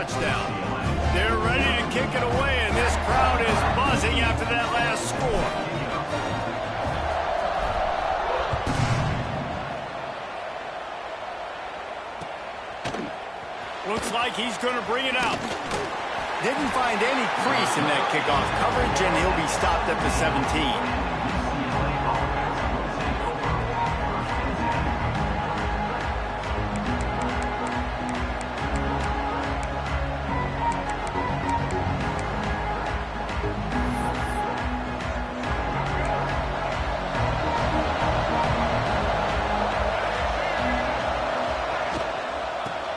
touchdown. They're ready to kick it away, and this crowd is buzzing after that last score. Looks like he's going to bring it out. Didn't find any crease in that kickoff coverage, and he'll be stopped at the 17.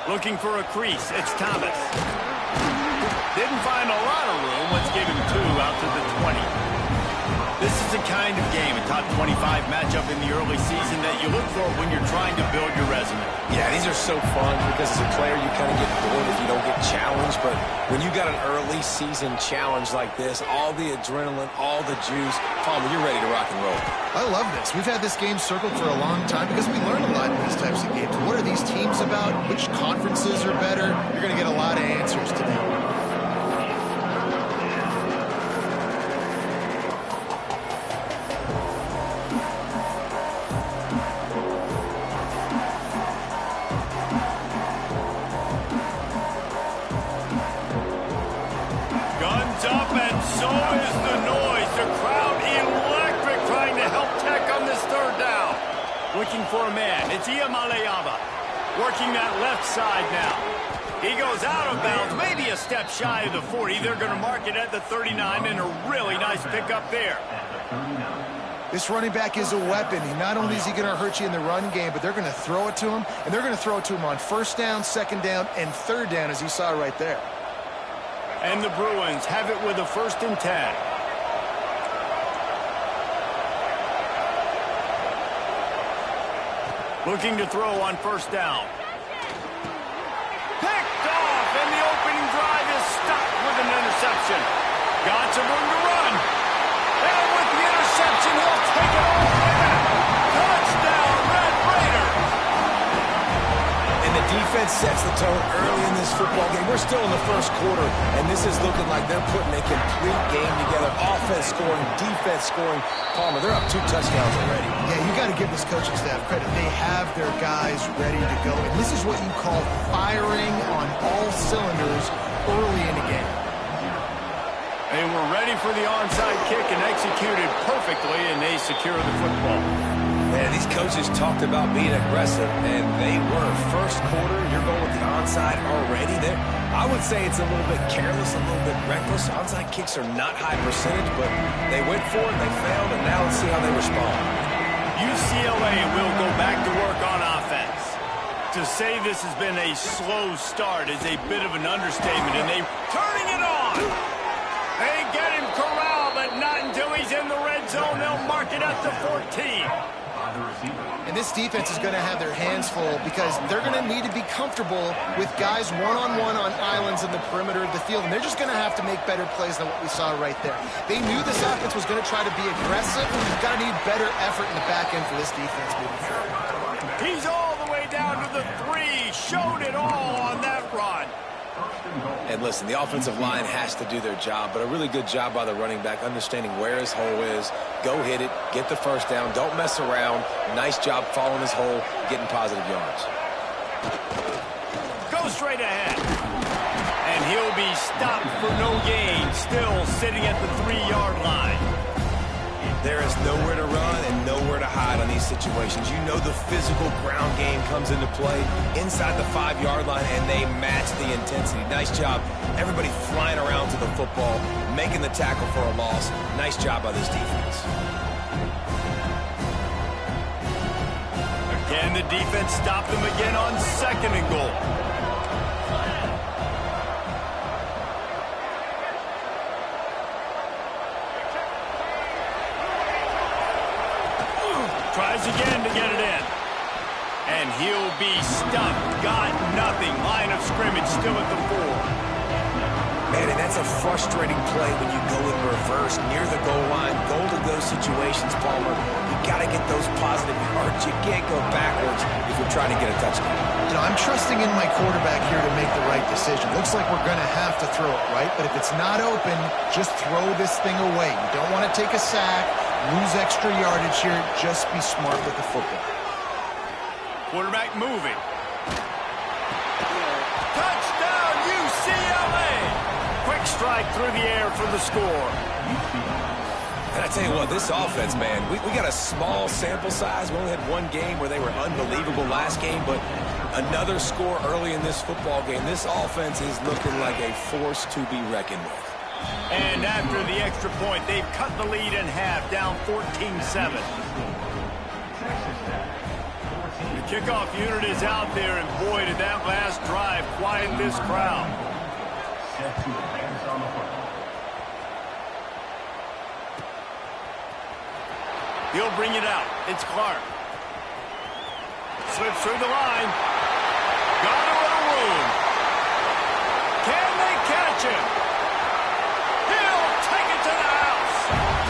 Looking for a crease, it's Thomas. Didn't find a lot of room. Let's give him 2 out to the 20. This is the kind of game, a top 25 matchup in the early season that you look for when you're trying to build your resume. Yeah, these are so fun because as a player you kind of get bored if you don't get challenged, but when you got an early season challenge like this, all the adrenaline, all the juice, Palmer, you're ready to rock and roll. I love this. We've had this game circled for a long time because we learn a lot in these types of games. What are these teams about? Which conferences are better? You're going to get a lot of answers today. Guns up, and so is the noise. The crowd electric, trying to help Tech on this third down. Looking for a man. It's Iamaleava working that left side now. He goes out of bounds, maybe a step shy of the 40. They're going to mark it at the 39, and a really nice pickup there. This running back is a weapon. Not only is he going to hurt you in the run game, but they're going to throw it to him, and they're going to throw it to him on first down, second down, and third down, as you saw right there. And the Bruins have it with a 1st and 10. Looking to throw on first down. Picked off, and the opening drive is stopped with an interception. Got some room to run. And with the interception, he'll take it all the way back. Touchdown, Red Raiders. And the defense sets the tone early in this football game. We're still in the first quarter, and this is looking like they're putting a complete game together. Offense scoring, defense scoring. Palmer, they're up 2 touchdowns already. Yeah, you got to give this coaching staff credit. They have their guys ready to go, and this is what you call firing on all cylinders early in a game. They were ready for the onside kick and executed perfectly, and they secure the football. Man, these coaches talked about being aggressive, and they were. First quarter, you're going with the onside already there. I would say it's a little bit careless, a little bit reckless. Onside kicks are not high percentage, but they went for it, they failed, and now let's see how they respond. UCLA will go back to work on offense. To say this has been a slow start is a bit of an understatement, and they turning it on. They get him corralled, but not until he's in the red zone. They'll mark it at the 14. And this defense is going to have their hands full because they're going to need to be comfortable with guys one-on-one on islands in the perimeter of the field, and they're just going to have to make better plays than what we saw right there. They knew this offense was going to try to be aggressive. You've got to need better effort in the back end for this defense moving forward. He's all the way down to the 3. Showed it all on that run. And listen, the offensive line has to do their job, but a really good job by the running back, understanding where his hole is. Go hit it, get the first down, don't mess around. Nice job following his hole, getting positive yards. Go straight ahead. And he'll be stopped for no gain, still sitting at the 3-yard line. There is nowhere to run and nowhere to hide on these situations. You know the physical ground game comes into play inside the 5-yard line, and they match the intensity. Nice job. Everybody flying around to the football, making the tackle for a loss. Nice job by this defense. Again, the defense stopped them again on 2nd and goal. Tries again to get it in. And he'll be stuffed. Got nothing. Line of scrimmage still at the 4. Man, and that's a frustrating play when you go in reverse near the goal line. Goal-to-go situations, Palmer. You got to get those positive yards. You can't go backwards if you're trying to get a touchdown. You know, I'm trusting in my quarterback here to make the right decision. Looks like we're going to have to throw it, right? But if it's not open, just throw this thing away. You don't want to take a sack, lose extra yardage here. Just be smart with the football. Quarterback moving. Touchdown, UCLA! Quick strike through the air for the score. And I tell you what, this offense, man, we got a small sample size. We only had one game where they were unbelievable last game, but another score early in this football game. This offense is looking like a force to be reckoned with. And after the extra point, they've cut the lead in half, down 14-7. The kickoff unit is out there, and boy, did that last drive quiet this crowd. He'll bring it out. It's Clark. Slips through the line. Got a little room. Can they catch him? He'll take it to the house.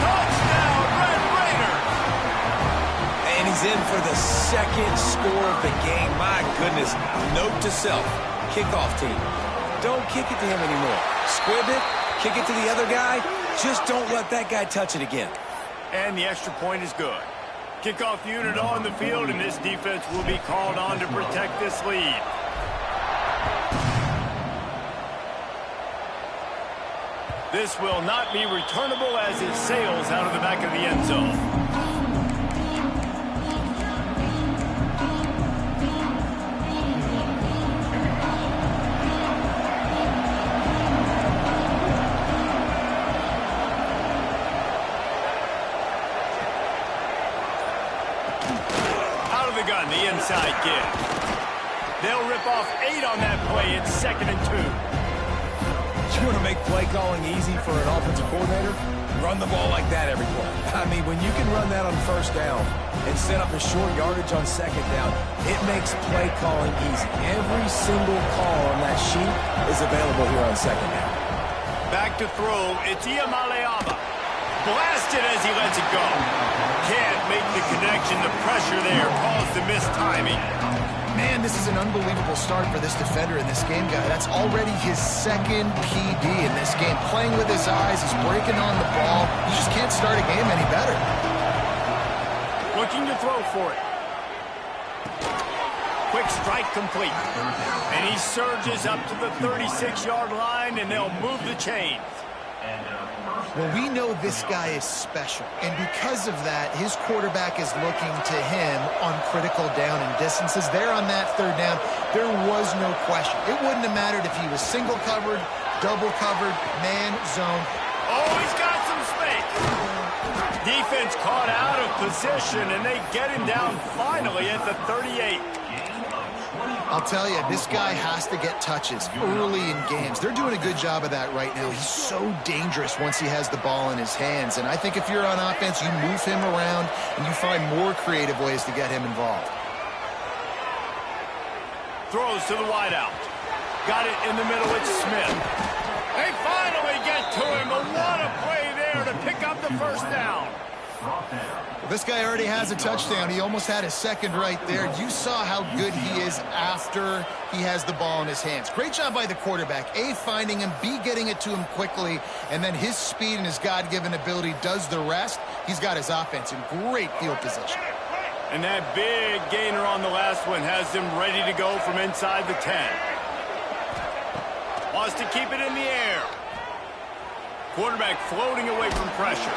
Touchdown, Red Raiders. And he's in for the second score of the game. My goodness. Note to self. Kickoff team. Don't kick it to him anymore. Squib it. Kick it to the other guy. Just don't let that guy touch it again. And the extra point is good. Kickoff unit on the field, and this defense will be called on to protect this lead. This will not be returnable as it sails out of the back of the end zone. Gun, the inside give. They'll rip off 8 on that play. It's 2nd and 2. You want to make play calling easy for an offensive coordinator? Run the ball like that every play. I mean, when you can run that on first down and set up a short yardage on second down, it makes play calling easy. Every single call on that sheet is available here on second down. Back to throw. It's Iamaleava. Blasted as he lets it go. Can't make the connection. The pressure there caused the missed timing. Man, this is an unbelievable start for this defender in this game, guy. That's already his 2nd PD in this game. Playing with his eyes, he's breaking on the ball. You just can't start a game any better. Looking to throw for it. Quick strike complete. And he surges up to the 36-yard line, and they'll move the chains. Well, we know this guy is special, and because of that, his quarterback is looking to him on critical down and distances. There on that 3rd down, there was no question. It wouldn't have mattered if he was single covered, double covered, man, zone. Oh, he's got some space. Defense caught out of position, and they get him down finally at the 38. I'll tell you, this guy has to get touches early in games. They're doing a good job of that right now. He's so dangerous once he has the ball in his hands. And I think if you're on offense, you move him around and you find more creative ways to get him involved. Throws to the wideout. Got it in the middle. It's Smith. They finally get to him. But what a play there to pick up the first down. This guy already has a touchdown. He almost had a 2nd right there. You saw how good he is after he has the ball in his hands. Great job by the quarterback. A, finding him, B, getting it to him quickly, and then his speed and his God-given ability does the rest. He's got his offense in great field position. And that big gainer on the last one has him ready to go from inside the 10. Wants to keep it in the air. Quarterback floating away from pressure.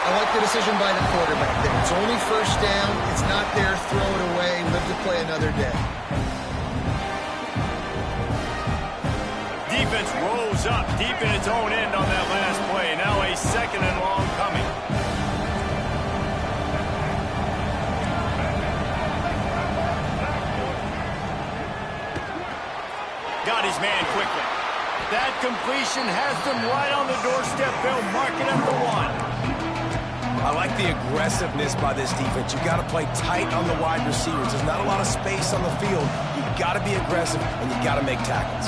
I like the decision by the quarterback there. It's only 1st down. It's not there. Throw it away. Live to play another day. Defense rose up deep in its own end on that last play. Now a 2nd and long coming. Got his man quickly. That completion has them right on the doorstep. They'll mark it at the 1. I like the aggressiveness by this defense. You've got to play tight on the wide receivers. There's not a lot of space on the field. You've got to be aggressive, and you've got to make tackles.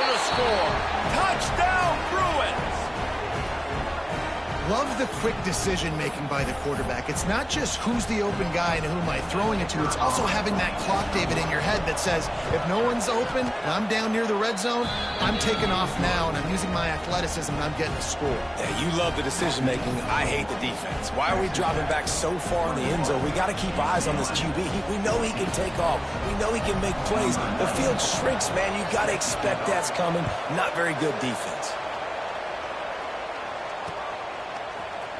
for the score. Touchdown, Bruins! Love the quick decision-making by the quarterback. It's not just who's the open guy and who am I throwing it to. It's also having that clock, David, in your head that says, if no one's open and I'm down near the red zone, I'm taking off now and I'm using my athleticism and I'm getting a score. Yeah, you love the decision-making. I hate the defense. Why are we dropping back so far in the end zone? We got to keep eyes on this QB. We know he can take off. We know he can make plays. The field shrinks, man. You got to expect that's coming. Not very good defense.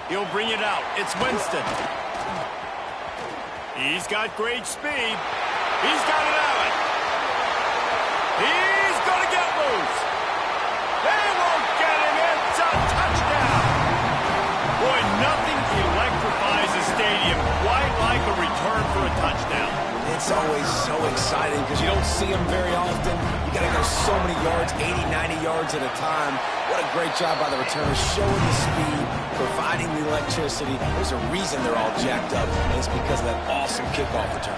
He'll bring it out. It's Winston. He's got great speed. He's got it out. He's going to get loose. They won't get him. It's a touchdown. Boy, nothing electrifies a stadium quite like a return for a touchdown. It's always so exciting because you don't see them very often. You got to go so many yards, 80, 90 yards at a time. What a great job by the returners, showing the speed, providing the electricity. There's a reason they're all jacked up, and it's because of that awesome kickoff return.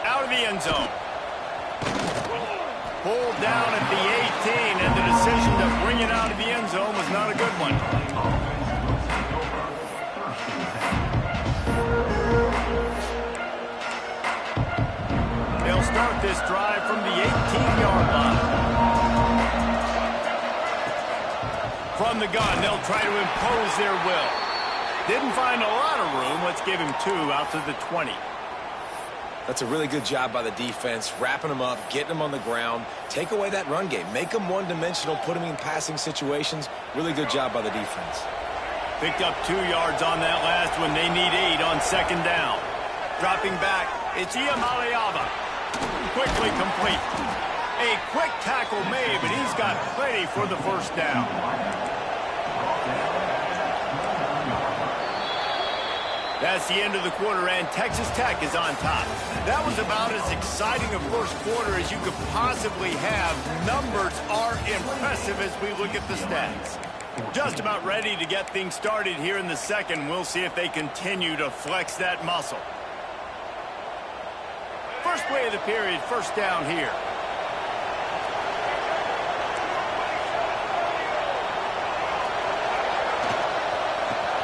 Out of the end zone. Pulled down at the 18, and the decision to bring it out of the end zone was not a good one. They'll start this drive from the 18-yard line. From the gun, they'll try to impose their will. Didn't find a lot of room. Let's give him 2 out to the 20. That's a really good job by the defense, wrapping them up, getting them on the ground. Take away that run game. Make them one-dimensional, put them in passing situations. Really good job by the defense. Picked up 2 yards on that last one. They need 8 on second down. Dropping back, it's Iamaleava. Quickly complete. A quick tackle made, but he's got plenty for the first down. That's the end of the quarter, and Texas Tech is on top. That was about as exciting a first quarter as you could possibly have. Numbers are impressive as we look at the stats. Just about ready to get things started here in the second. We'll see if they continue to flex that muscle. First play of the period, first down here.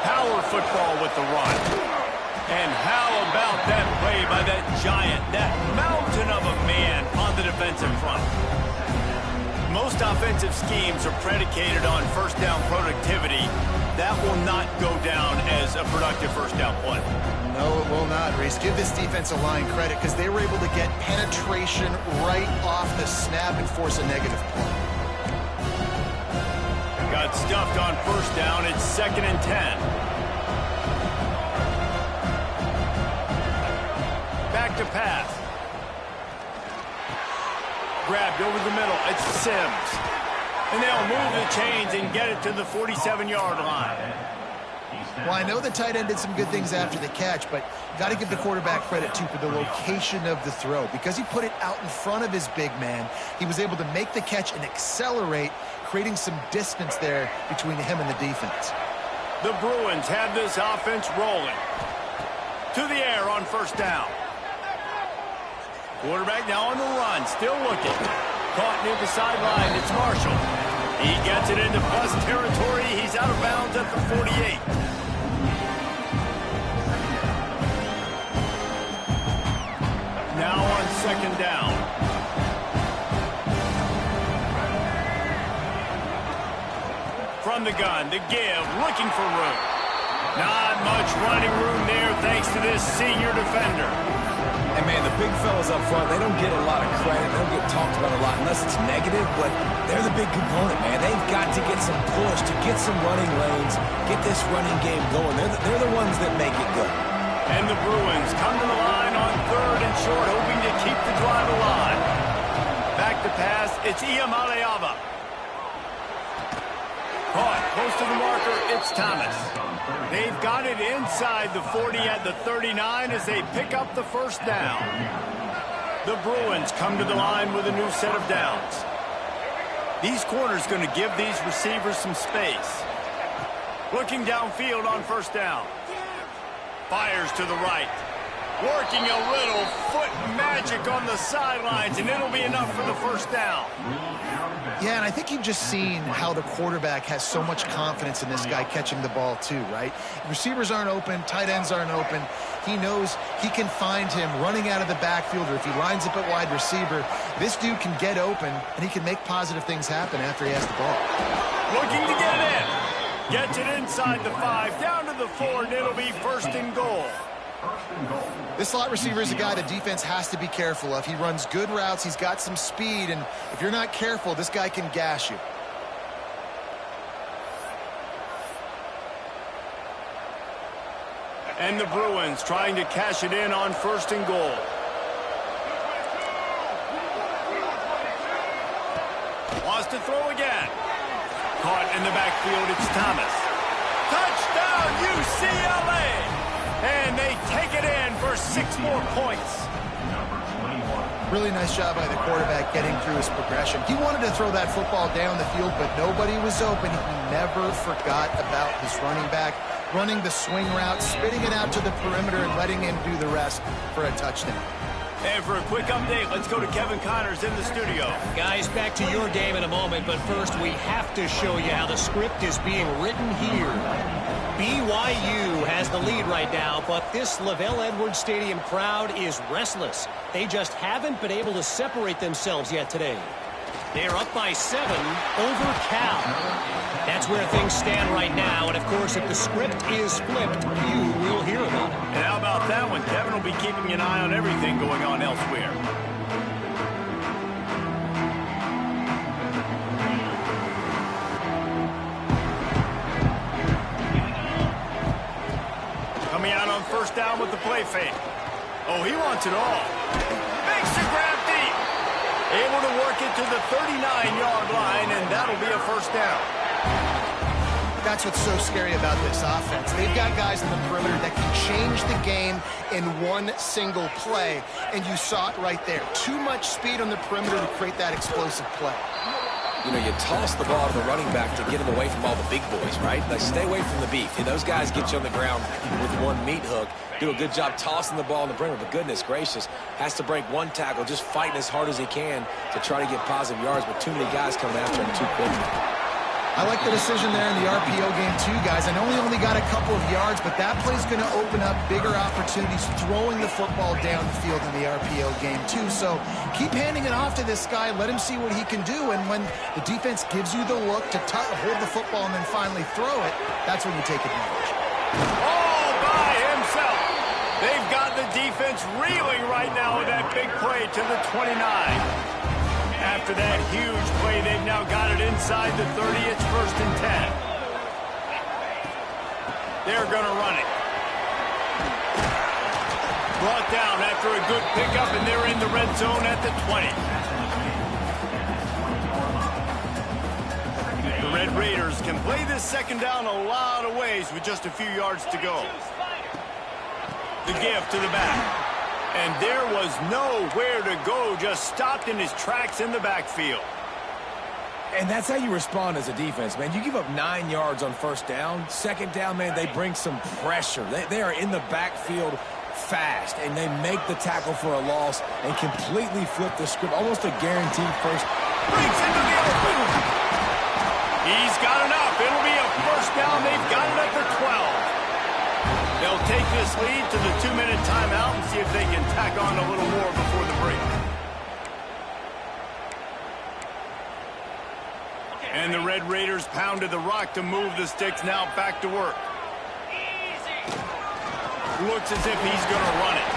Power football with the run. And how about that play by that giant, that mountain of a man on the defensive front? Most offensive schemes are predicated on first down productivity. That will not go down as a productive first down play. No, it will not, Reese. Give this defensive line credit because they were able to get penetration right off the snap and force a negative play. Got stuffed on first down. It's 2nd and 10. Back to pass. Grabbed over the middle. It's Sims. And they'll move the chains and get it to the 47-yard line. Well, I know the tight end did some good things after the catch, but got to give the quarterback credit, too, for the location of the throw. Because he put it out in front of his big man, he was able to make the catch and accelerate, creating some distance there between him and the defense. The Bruins have this offense rolling. To the air on first down. Quarterback now on the run, still looking. Caught near the sideline, it's Marshall. He gets it into plus territory. He's out of bounds at the 48. Now on second down. From the gun, the give, looking for room. Not much running room there thanks to this senior defender. And, man, the big fellas up front, they don't get a lot of credit. They don't get talked about a lot unless it's negative, but they're the big component, man. They've got to get some push, to get some running lanes, get this running game going. They're the ones that make it go. And the Bruins come to the line on 3rd and short, hoping to keep the drive alive. Back to pass, it's Iamaleava. Caught, close to the marker, it's Thomas. They've got it inside the 40 at the 39 as they pick up the first down. The Bruins come to the line with a new set of downs. These corners going to give these receivers some space. Looking downfield on first down. Fires to the right. Working a little foot magic on the sidelines, and it'll be enough for the first down. Yeah, and I think you've just seen how the quarterback has so much confidence in this guy catching the ball too, right? Receivers aren't open, tight ends aren't open. He knows he can find him running out of the backfield, or if he lines up at wide receiver, this dude can get open, and he can make positive things happen after he has the ball. Looking to get in. Gets it inside the 5, down to the 4, and it'll be first and goal. This slot receiver is a guy the defense has to be careful of. He runs good routes. He's got some speed, and if you're not careful, this guy can gash you. And the Bruins trying to cash it in on first and goal. Wants to throw again. Caught in the backfield, it's Thomas. Touchdown, UCLA! And they take it in for 6 more points. Really nice job by the quarterback getting through his progression. He wanted to throw that football down the field, but nobody was open. He never forgot about his running back, running the swing route, spitting it out to the perimeter, and letting him do the rest for a touchdown. And for a quick update, let's go to Kevin Connors in the studio. Guys, back to your game in a moment, but first we have to show you how the script is being written here. BYU has the lead right now, but this LaVell Edwards Stadium crowd is restless. They just haven't been able to separate themselves yet today. They're up by 7 over Cal. That's where things stand right now, and of course, if the script is flipped, you will hear about it. And how about that one? Kevin will be keeping an eye on everything going on elsewhere. Coming out on first down with the play fake. Oh, he wants it all. Makes the grab deep. Able to work it to the 39-yard line, and that'll be a first down. That's what's so scary about this offense. They've got guys in the perimeter that can change the game in one single play, and you saw it right there. Too much speed on the perimeter to create that explosive play. You know, you toss the ball to the running back to get him away from all the big boys, right? Like, stay away from the beef. And those guys get you on the ground with one meat hook. Do a good job tossing the ball on the perimeter, but goodness gracious, has to break one tackle, just fighting as hard as he can to try to get positive yards, but too many guys coming after him too quickly. I like the decision there in the RPO game too, guys. I know he only got a couple of yards, but that play's going to open up bigger opportunities throwing the football down the field in the RPO game too. So keep handing it off to this guy. Let him see what he can do. And when the defense gives you the look to hold the football and then finally throw it, that's when you take advantage. All by himself. They've got the defense reeling right now with that big play to the 29. After that huge play, they've now got it inside the 30. It's first and 10. They're going to run it. Brought down after a good pickup, and they're in the red zone at the 20. The Red Raiders can play this second down a lot of ways with just a few yards to go. The give to the back. And there was nowhere to go, just stopped in his tracks in the backfield. And that's how you respond as a defense, man. You give up 9 yards on first down. Second down, man, they bring some pressure. They are in the backfield fast, and they make the tackle for a loss and completely flip the script. Almost a guaranteed first. Breaks into the open. He's got enough. It'll be a first down. They've got it at the 12. They'll take this lead to the 2-minute timeout and see if they can tack on a little more before the break. And the Red Raiders pounded the rock to move the sticks. Now back to work. Looks as if he's going to run it.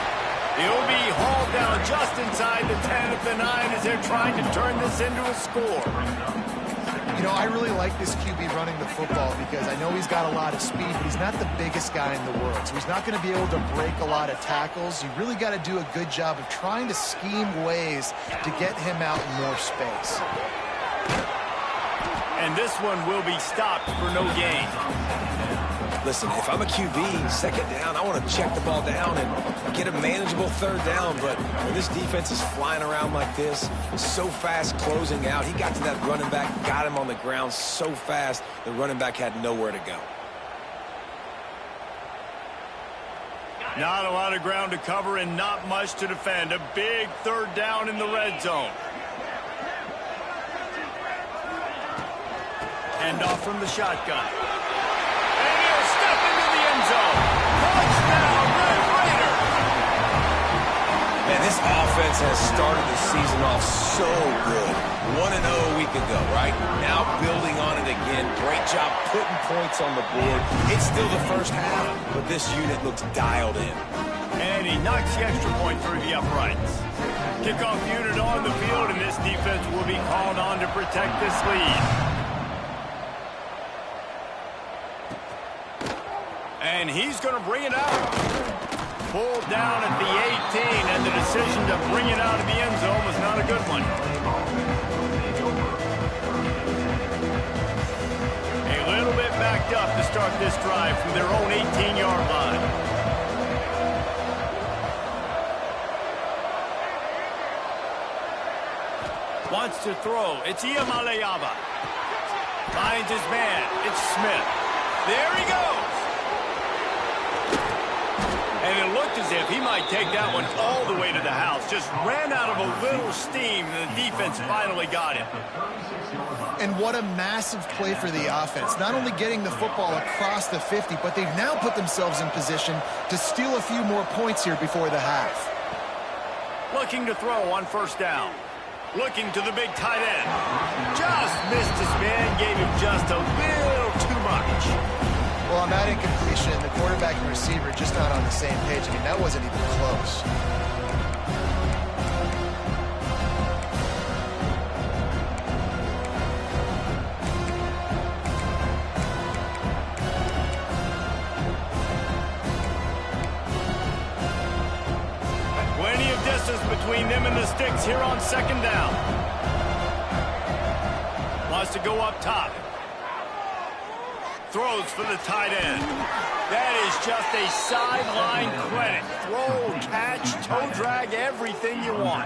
He'll be hauled down just inside the 10 at the 9 as they're trying to turn this into a score. You know, I really like this QB running the football because I know he's got a lot of speed, but he's not the biggest guy in the world. So he's not going to be able to break a lot of tackles. You really got to do a good job of trying to scheme ways to get him out in more space. And this one will be stopped for no gain. Listen, if I'm a QB, second down, I want to check the ball down and get a manageable third down. But when this defense is flying around like this, so fast closing out, he got to that running back, got him on the ground so fast, the running back had nowhere to go. Not a lot of ground to cover and not much to defend. A big third down in the red zone. Hand off from the shotgun. And he'll step into the end zone. Touchdown, Red Raiders! Man, this offense has started the season off so good. 1-0 a week ago, right? Now building on it again. Great job putting points on the board. It's still the first half, but this unit looks dialed in. And he knocks the extra point through the uprights. Kickoff unit on the field, and this defense will be called on to protect this lead. And he's going to bring it out. Pulled down at the 18, and the decision to bring it out of the end zone was not a good one. A little bit backed up to start this drive from their own 18-yard line. Wants to throw. It's Iamaleava. Finds his man. It's Smith. There he goes. And it looked as if he might take that one all the way to the house. Just ran out of a little steam, and the defense finally got him. And what a massive play for the offense. Not only getting the football across the 50, but they've now put themselves in position to steal a few more points here before the half. Looking to throw on first down. Looking to the big tight end. Just missed his man, gave him just a little too much. Well, on that incompletion, the quarterback and receiver just not on the same page. I mean, that wasn't even close. Plenty of distance between them and the sticks here on second down. Wants to go up top. Throws for the tight end. That is just a sideline clinic. Throw, catch, toe drag, everything you want.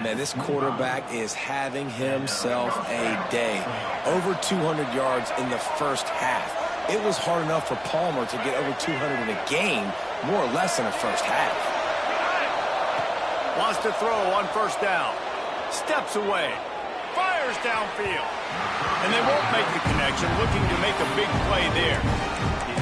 Man, this quarterback is having himself a day. Over 200 yards in the first half. It was hard enough for Palmer to get over 200 in a game, more or less in the first half. Wants to throw on first down. Steps away. Fires downfield. And they won't make the connection, looking to make a big play there.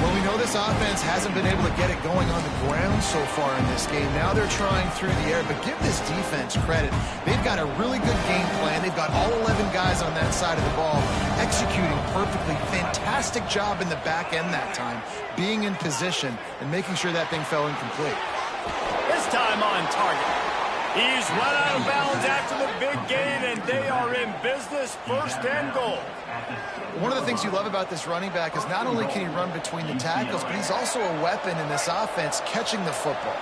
Well, we know this offense hasn't been able to get it going on the ground so far in this game. Now they're trying through the air, but give this defense credit. They've got a really good game plan. They've got all 11 guys on that side of the ball executing perfectly. Fantastic job in the back end that time, being in position and making sure that thing fell incomplete. This time on target. He's run out of bounds after the big gain, and they are in business, first and goal. One of the things you love about this running back is not only can he run between the tackles, but he's also a weapon in this offense, catching the football.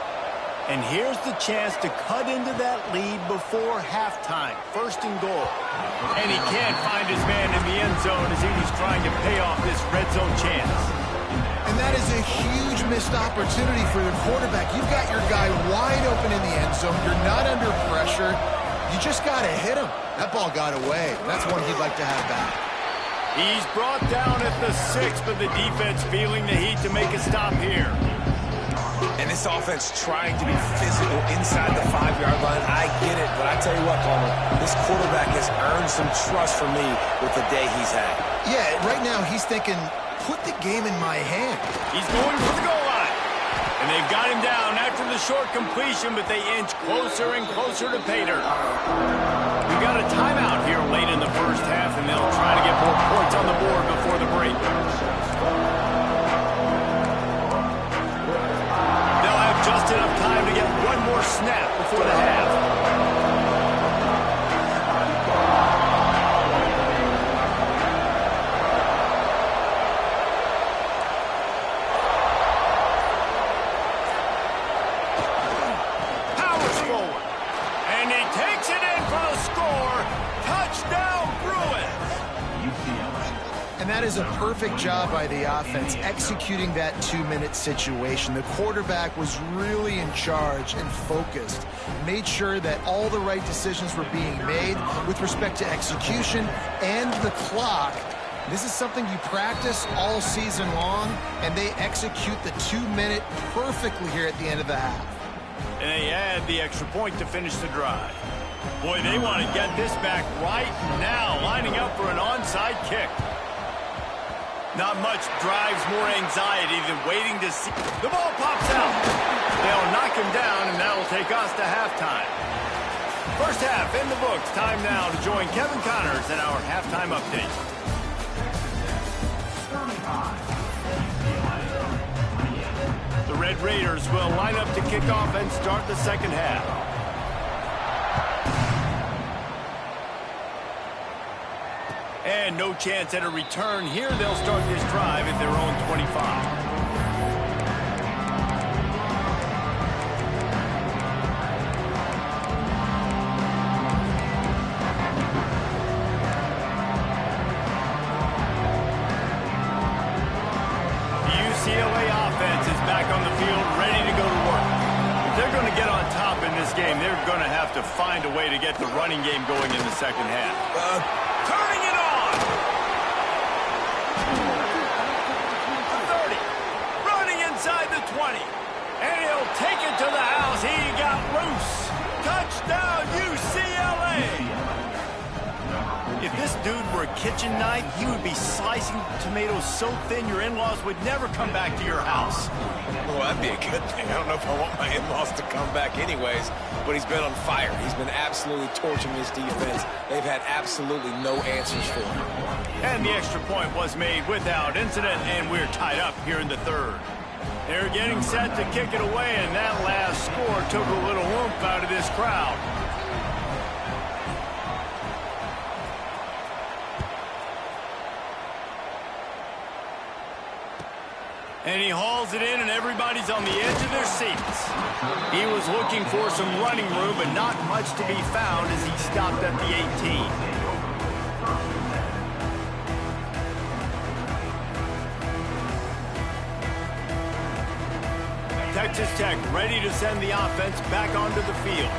And here's the chance to cut into that lead before halftime, first and goal. And he can't find his man in the end zone as he was trying to pay off this red zone chance. And that is a huge missed opportunity for the quarterback. You've got your guy wide open in the end zone. You're not under pressure. You just got to hit him. That ball got away. That's one he'd like to have back. He's brought down at the 6, but the defense feeling the heat to make a stop here. And this offense trying to be physical inside the 5-yard line. I get it, but I tell you what, Palmer, this quarterback has earned some trust from me with the day he's had. Yeah, right now he's thinking, put the game in my hand. He's going for the goal line. And they've got him down after the short completion, but they inch closer and closer to pay dirt. We got a timeout here late in the first half, and they'll try to get more points on the board before the break. They'll have just enough time to get one more snap before the half. And that is a perfect job by the offense, executing that 2-minute situation. The quarterback was really in charge and focused, made sure that all the right decisions were being made with respect to execution and the clock. This is something you practice all season long, and they execute the 2-minute perfectly here at the end of the half. And they add the extra point to finish the drive. Boy, they want to get this back right now, lining up for an onside kick. Not much drives more anxiety than waiting to see. The ball pops out. They'll knock him down, and that'll take us to halftime. First half in the books. Time now to join Kevin Connors in our halftime update. The Red Raiders will line up to kick off and start the second half. And no chance at a return here. They'll start this drive at their own 25. UCLA offense is back on the field, ready to go to work. If they're going to get on top in this game, they're going to have to find a way to get the running game going in the second half. Turning it on! 30. Running inside the 20. And he'll take it to the house. He got loose. Touchdown, UCLA! If this dude were a kitchen knife, he would be slicing tomatoes so thin your in-laws would never come back to your house. Well, that'd be a good thing. I don't know if I want my in-laws to come back anyways, but he's been on fire. He's been absolutely torching this defense. They've had absolutely no answers for him. And the extra point was made without incident, and we're tied up here in the third. They're getting set to kick it away, and that last score took a little oomph out of this crowd. And he hauls it in, and everybody's on the edge of their seats. He was looking for some running room, but not much to be found as he stopped at the 18. Texas Tech ready to send the offense back onto the field.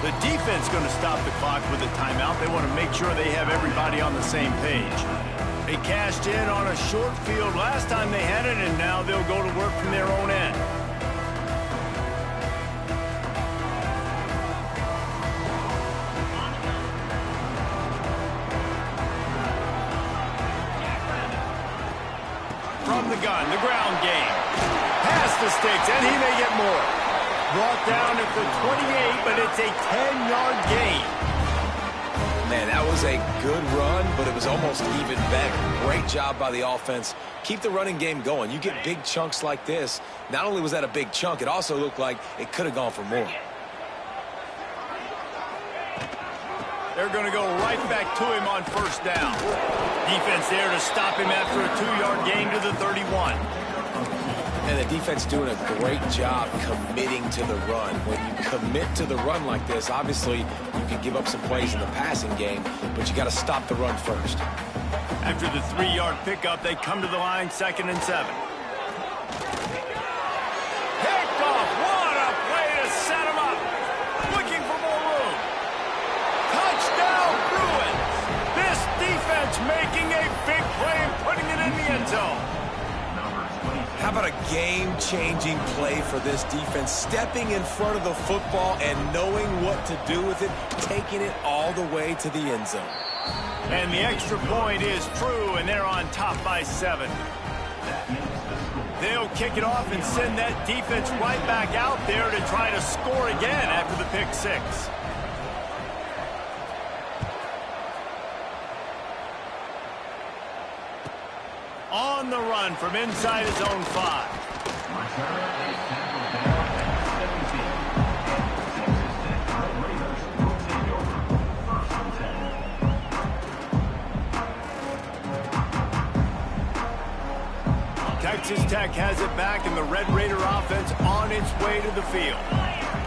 The defense going to stop the clock with a timeout. They want to make sure they have everybody on the same page. They cashed in on a short field last time they had it, and now they'll go to work from their own end. From the gun, the ground game. Past the sticks, and he may get more. Brought down at the 28, but it's a 10-yard gain. Man, that was a good run, but it was almost even better. Great job by the offense. Keep the running game going. You get big chunks like this. Not only was that a big chunk, it also looked like it could have gone for more. They're going to go right back to him on first down. Defense there to stop him after a 2-yard gain to the 31. And the defense doing a great job committing to the run. When you commit to the run like this, obviously you can give up some plays in the passing game, but you got to stop the run first. After the 3-yard pickup, they come to the line, 2nd and 7. Picked off. What a play to set him up. Looking for more room. Touchdown, Bruins. This defense making a big play and putting it in the end zone. How about a game-changing play for this defense? Stepping in front of the football and knowing what to do with it, taking it all the way to the end zone. And the extra point is true, and they're on top by 7. They'll kick it off and send that defense right back out there to try to score again after the pick 6. On the run from inside his own 5. Texas Tech has it back, and the Red Raider offense on its way to the field.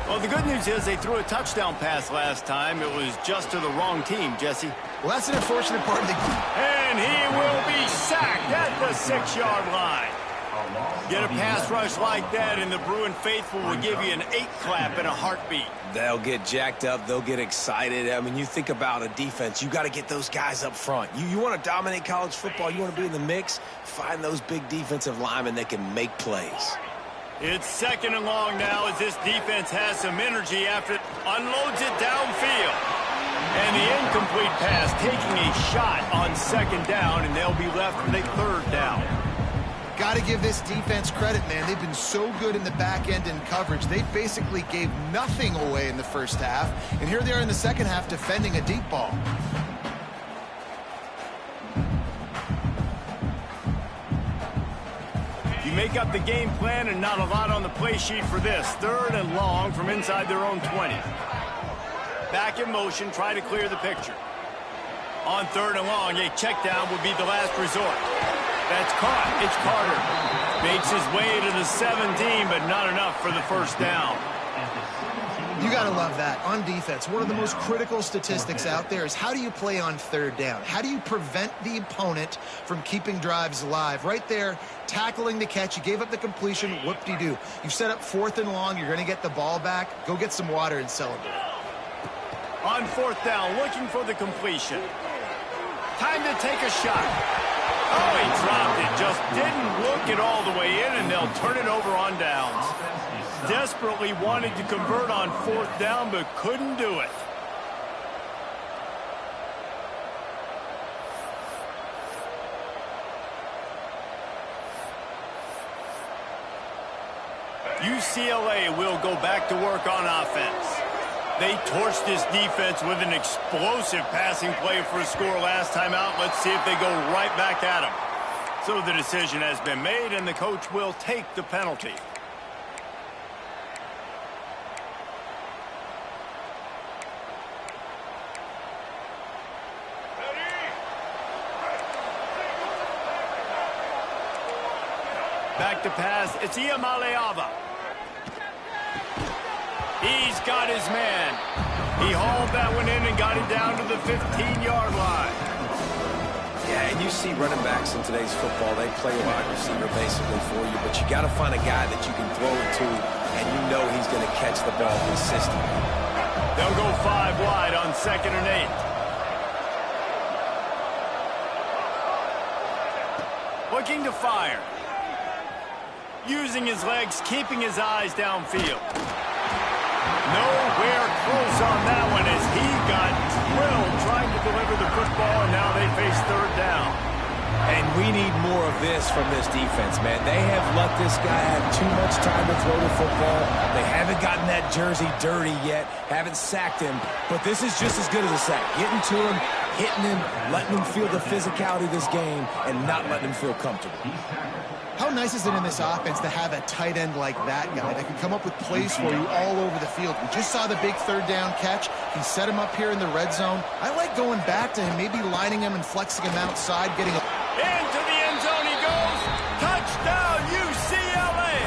Well, the good news is they threw a touchdown pass last time. It was just to the wrong team, Jesse. Well, that's an unfortunate part of the game. And he will be sacked at the 6-yard line. Get a pass rush like that, and the Bruin faithful will give you an 8-clap in a heartbeat. They'll get jacked up. They'll get excited. I mean, you think about a defense. You got to get those guys up front. You want to dominate college football. You want to be in the mix. Find those big defensive linemen that can make plays. It's 2nd and long now as this defense has some energy after it unloads it downfield. And the incomplete pass taking a shot on 2nd down, and they'll be left with a 3rd down. Got to give this defense credit, man. They've been so good in the back end in coverage. They basically gave nothing away in the first half, and here they are in the second half defending a deep ball. You make up the game plan and not a lot on the play sheet for this. 3rd and long from inside their own 20. Back in motion, try to clear the picture. On 3rd and long, a check down would be the last resort. That's caught. It's Carter. Makes his way to the 17, but not enough for the 1st down. You got to love that. On defense, one of the most critical statistics out there is how do you play on 3rd down? How do you prevent the opponent from keeping drives alive? Right there, tackling the catch. You gave up the completion. Whoop-de-doo. You've set up 4th and long. You're going to get the ball back. Go get some water and celebrate. On 4th down, looking for the completion. Time to take a shot. Oh, he dropped it. Just didn't look it all the way in, and they'll turn it over on downs. Desperately wanted to convert on 4th down, but couldn't do it. UCLA will go back to work on offense. They torched this defense with an explosive passing play for a score last time out. Let's see if they go right back at them. So the decision has been made, and the coach will take the penalty. Back to pass. It's Iamaleava. He's got his man. He hauled that one in and got it down to the 15-yard line. Yeah, and you see running backs in today's football, they play a wide receiver basically for you, but you got to find a guy that you can throw it to, and you know he's going to catch the ball consistently. They'll go 5 wide on 2nd and 8. Looking to fire. Using his legs, keeping his eyes downfield. Nowhere close on that one as he got drilled trying to deliver the football, and now they face 3rd down. And we need more of this from this defense, man. They have let this guy have too much time to throw the football. They haven't gotten that jersey dirty yet, haven't sacked him, but this is just as good as a sack. Getting to him, hitting him, letting him feel the physicality of this game, and not letting him feel comfortable. How nice is it in this offense to have a tight end like that guy that can come up with plays for you all over the field? We just saw the big 3rd down catch. He set him up here in the red zone. I like going back to him, maybe lining him and flexing him outside, getting a... Into the end zone he goes. Touchdown, UCLA.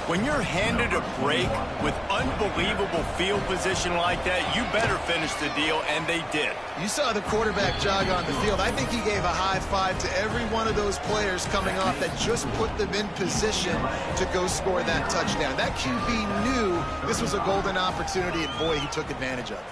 When you're handed a break with unbelievable field position like that, you better finish the deal, and they did. You saw the quarterback jog on the field. I think he gave a high five to every one of those players coming off that just put them in position to go score that touchdown. That QB knew this was a golden opportunity, and boy, he took advantage of it.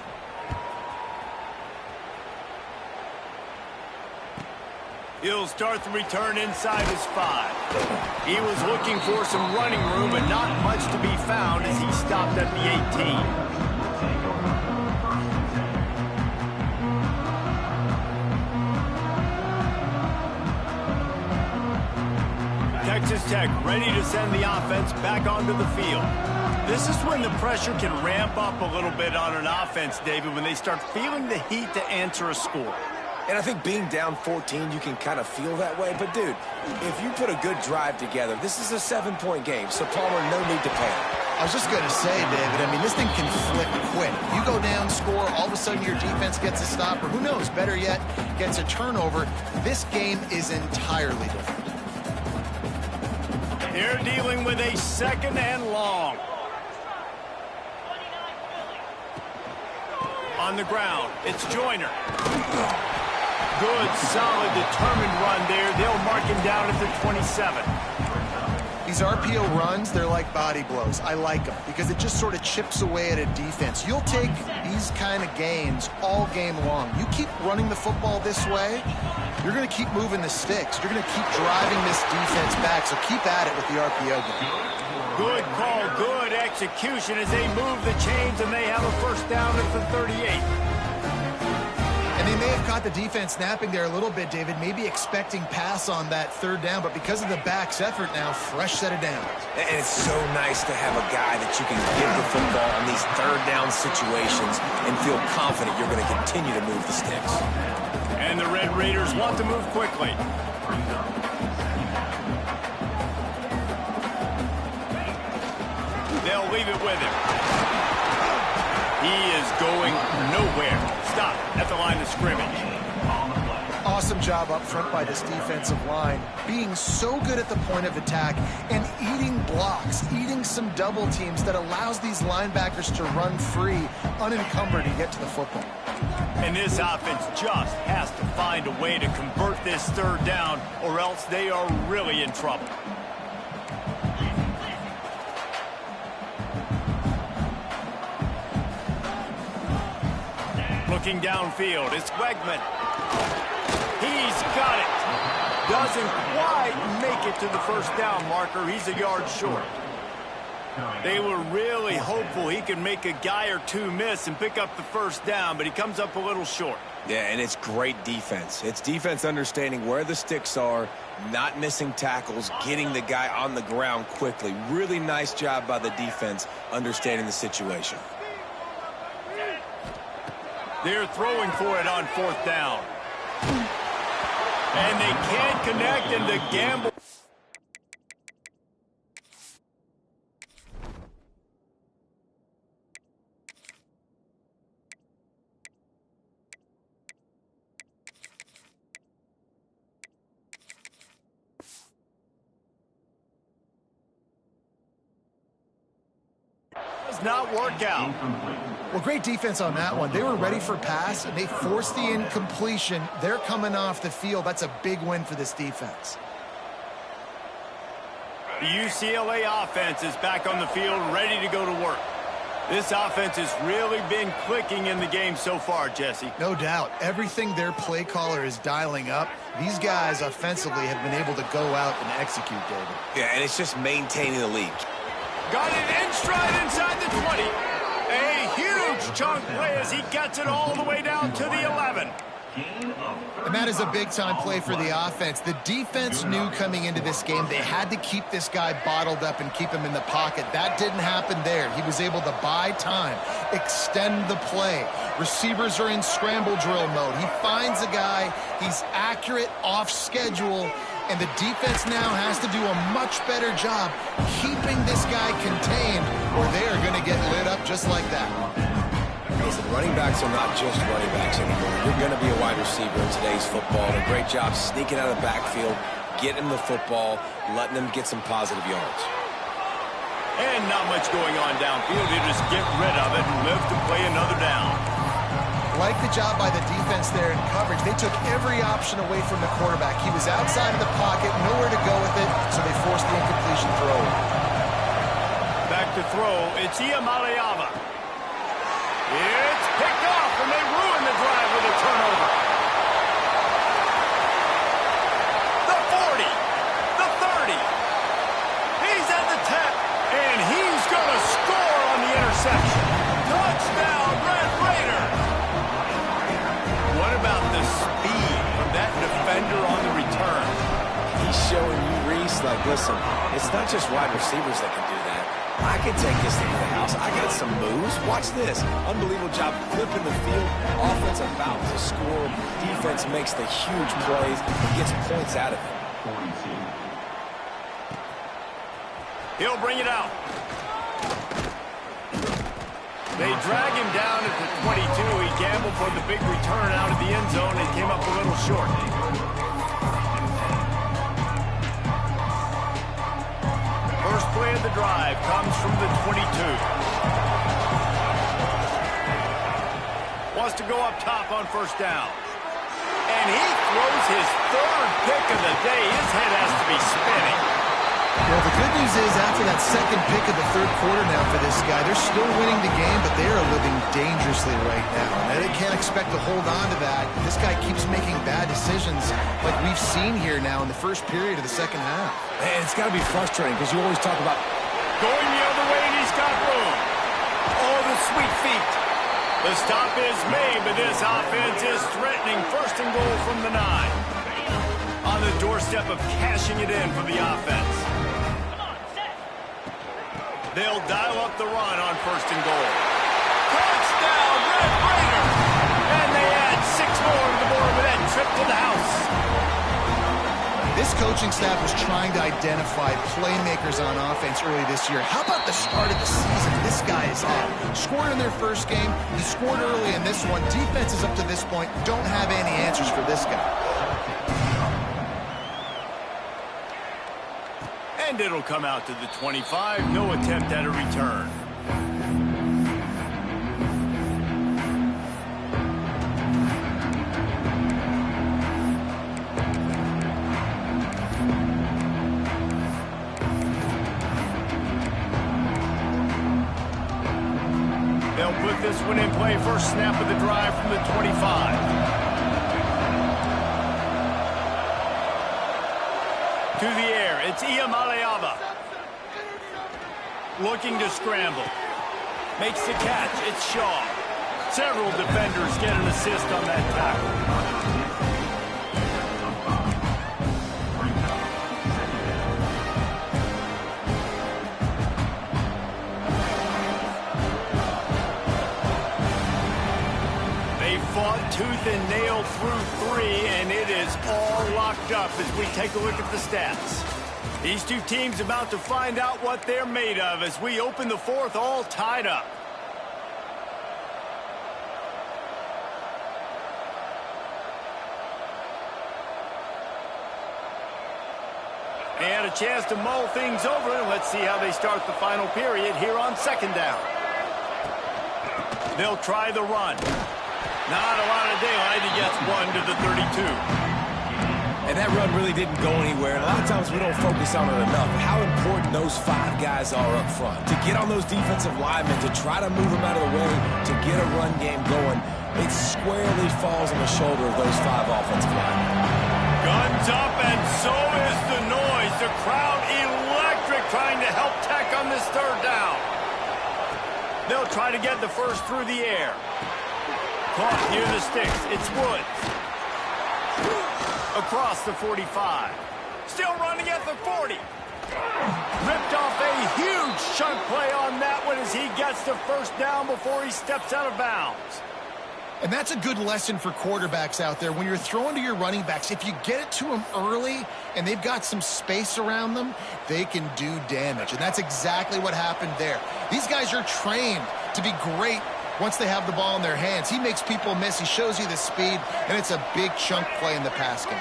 He'll start the return inside his 5. He was looking for some running room, but not much to be found as he stopped at the 18. Texas Tech ready to send the offense back onto the field. This is when the pressure can ramp up a little bit on an offense, David, when they start feeling the heat to answer a score. And I think being down 14, you can kind of feel that way. But, dude, if you put a good drive together, this is a 7-point game. So, Palmer, no need to panic. I was just going to say, David, I mean, this thing can flip quick. You go down, score, all of a sudden your defense gets a stop, or who knows, better yet, gets a turnover. This game is entirely different. They're dealing with a 2nd and long. On the ground, it's Joyner. Good, solid, determined run there. They'll mark him down at the 27. These RPO runs, they're like body blows. I like them because it just sort of chips away at a defense. You'll take these kind of gains all game long. You keep running the football this way, you're going to keep moving the sticks. You're going to keep driving this defense back, so keep at it with the RPO game. Good call, good execution as they move the chains, and they have a first down at the 38. And they may have caught the defense snapping there a little bit, David, maybe expecting pass on that third down, but because of the back's effort now, fresh set of downs. And it's so nice to have a guy that you can give the football on these third down situations and feel confident you're going to continue to move the sticks. And the Red Raiders want to move quickly. They'll leave it with him. He is going nowhere. Stop at the line of scrimmage. Awesome job up front by this defensive line, being so good at the point of attack and eating blocks, eating some double teams that allows these linebackers to run free, unencumbered, and get to the football. And this offense just has to find a way to convert this third down, or else they are really in trouble. Looking downfield, it's Wegman. He's got it. Doesn't quite make it to the first down marker. He's a yard short. They were really hopeful he could make a guy or two miss and pick up the first down, but he comes up a little short. Yeah, and it's great defense. It's defense understanding where the sticks are, not missing tackles, getting the guy on the ground quickly. Really nice job by the defense understanding the situation. They're throwing for it on fourth down. And they can't connect, and the gamble. Does not work out. Well, great defense on that one. They were ready for pass, and they forced the incompletion. They're coming off the field. That's a big win for this defense. The UCLA offense is back on the field, ready to go to work. This offense has really been clicking in the game so far, Jesse. No doubt. Everything their play caller is dialing up, these guys offensively have been able to go out and execute, David. Yeah, and it's just maintaining the lead. Got it in stride inside the 20. A huge chunk play as he gets it all the way down to the 11. And that is a big-time play for the offense. The defense knew coming into this game they had to keep this guy bottled up and keep him in the pocket. That didn't happen there. He was able to buy time, extend the play. Receivers are in scramble drill mode. He finds a guy, he's accurate, off schedule, and the defense now has to do a much better job keeping this guy contained, or they are going to get lit up just like that. Listen, running backs are not just running backs anymore. You're going to be a wide receiver in today's football. And a great job sneaking out of the backfield, getting the football, letting them get some positive yards. And not much going on downfield. He just get rid of it and live to play another down. Like the job by the defense there in coverage. They took every option away from the quarterback. He was outside of the pocket, nowhere to go with it, so they forced the incompletion throw. Back to throw, it's Iamaleava. It's picked off, and they ruin the drive with a turnover. The 40, the 30. He's at the 10, and he's going to score on the interception. Touchdown, Red Raider. What about the speed from that defender on the return? He's showing you, Reese, like, listen, it's not just wide receivers that can do that. I can take this thing to the house. I got some moves. Watch this. Unbelievable job flipping the field. Offense about to score. Defense makes the huge plays and gets points out of it. He'll bring it out. They drag him down at the 22. He gambled for the big return out of the end zone and came up a little short. First play of the drive comes from the 22. Wants to go up top on first down. And he throws his third pick of the day. His head has to be spinning. Well, the good news is after that second pick of the third quarter now for this guy, they're still winning the game, but they are living dangerously right now. And they can't expect to hold on to that. This guy keeps making bad decisions like we've seen here now in the first period of the second half. And it's got to be frustrating because you always talk about Going the other way, and he's got room. Oh, the sweet feet. The stop is made, but this offense is threatening. First and goal from the 9. On the doorstep of cashing it in for the offense. They'll dial up the run on first and goal. Touchdown, Red Raiders! And they add 6 more to the board with that trip to the house. This coaching staff was trying to identify playmakers on offense early this year. How about the start of the season this guy has had? Scored in their first game. He scored early in this one. Defenses up to this point don't have any answers for this guy. And it'll come out to the 25. No attempt at a return. They'll put this one in play. First snap of the drive from the 25. To the air, it's Iamaleava. Looking to scramble. Makes the catch, it's Shaw. Several defenders get an assist on that tackle. Fought tooth and nail through 3, and it is all locked up as we take a look at the stats. These two teams about to find out what they're made of as we open the fourth, all tied up. And a chance to mull things over, and let's see how they start the final period here on second down. They'll try the run. Not a lot of daylight. He gets 1 to the 32. And that run really didn't go anywhere. And a lot of times we don't focus on it enough. How important those 5 guys are up front. To get on those defensive linemen, to try to move them out of the way, to get a run game going, it squarely falls on the shoulder of those 5 offensive linemen. Guns up, and so is the noise. The crowd electric trying to help Tech on this third down. They'll try to get the first through the air. Caught near the sticks. It's Woods. Across the 45. Still running at the 40. Ripped off a huge chunk play on that one as he gets the first down before he steps out of bounds. And that's a good lesson for quarterbacks out there. When you're throwing to your running backs, if you get it to them early and they've got some space around them, they can do damage. And that's exactly what happened there. These guys are trained to be great once they have the ball in their hands. He makes people miss. He shows you the speed, and it's a big chunk play in the pass game.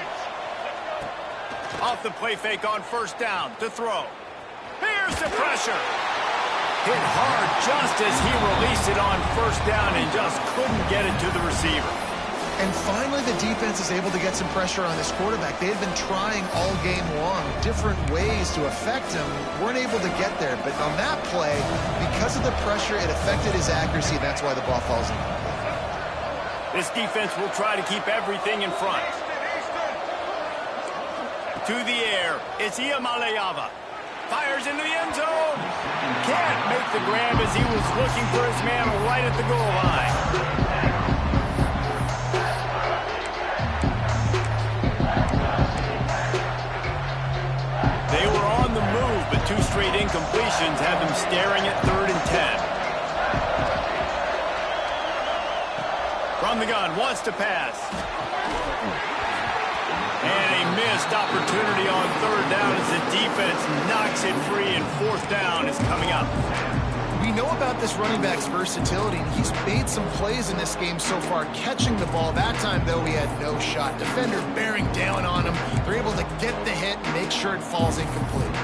Off the play fake on first down to throw. Here's the pressure. Hit hard just as he released it on first down and just couldn't get it to the receiver. And finally, the defense is able to get some pressure on this quarterback. They had been trying all game long different ways to affect him. Weren't able to get there. But on that play, because of the pressure, it affected his accuracy, and that's why the ball falls in. This defense will try to keep everything in front. To the air, it's Iamaleava. Fires into the end zone. Can't make the grab as he was looking for his man right at the goal line. They were on the move, but 2 straight incompletions have them staring at 3rd and 10. From the gun, wants to pass. And a missed opportunity on 3rd down as the defense knocks it free, and 4th down is coming up. We know about this running back's versatility, and he's made some plays in this game so far, catching the ball. That time, though, he had no shot. Defender bearing down on him. They're able to get the hit and make sure it falls incomplete.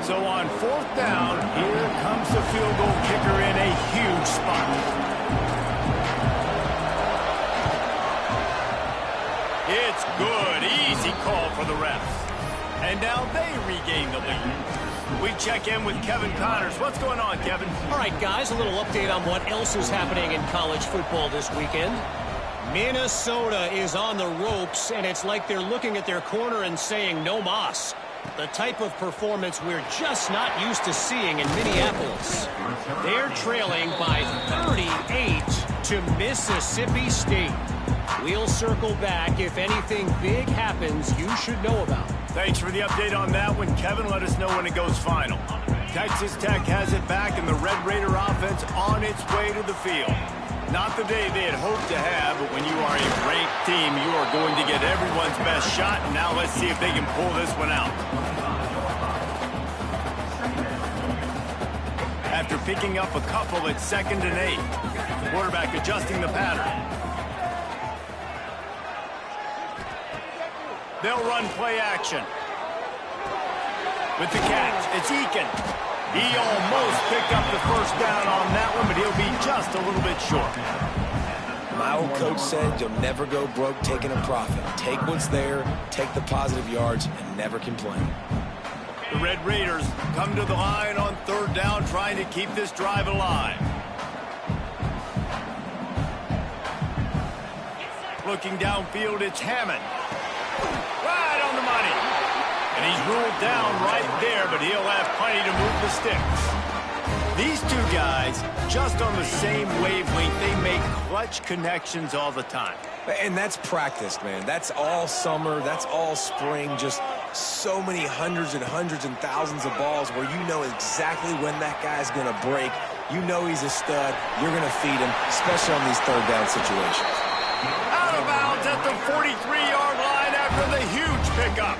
So on 4th down. Here comes the field goal kicker in a huge spot. It's good. Easy call for the refs. And now they regain the lead. We check in with Kevin Connors. What's going on, Kevin? All right, guys, a little update on what else is happening in college football this weekend. Minnesota is on the ropes, and it's like they're looking at their corner and saying, no mas. The type of performance we're just not used to seeing in Minneapolis. They're trailing by 38 to Mississippi State. We'll circle back if anything big happens you should know about. Thanks for the update on that one, Kevin. Let us know when it goes final. Texas Tech has it back, and the Red Raider offense on its way to the field. Not the day they had hoped to have, but when you are a great team, you are going to get everyone's best shot. And now let's see if they can pull this one out. After picking up a couple at 2nd and 8, quarterback adjusting the pattern. They'll run play action. With the catch, it's Eakin. He almost picked up the 1st down on that one, but he'll be just a little bit short. My old coach said you'll never go broke taking a profit. Take what's there, take the positive yards, and never complain. The Red Raiders come to the line on 3rd down, trying to keep this drive alive. Looking downfield, it's Hammond. Right on the money. And he's ruled down right there, but he'll have plenty to move the sticks. These two guys, just on the same wavelength, they make clutch connections all the time. And that's practice, man. That's all summer. That's all spring. Just so many hundreds and thousands of balls where you know exactly when that guy's going to break. You know he's a stud. You're going to feed him, especially on these 3rd down situations. Out of bounds at the 43-yard line after the huge pickup.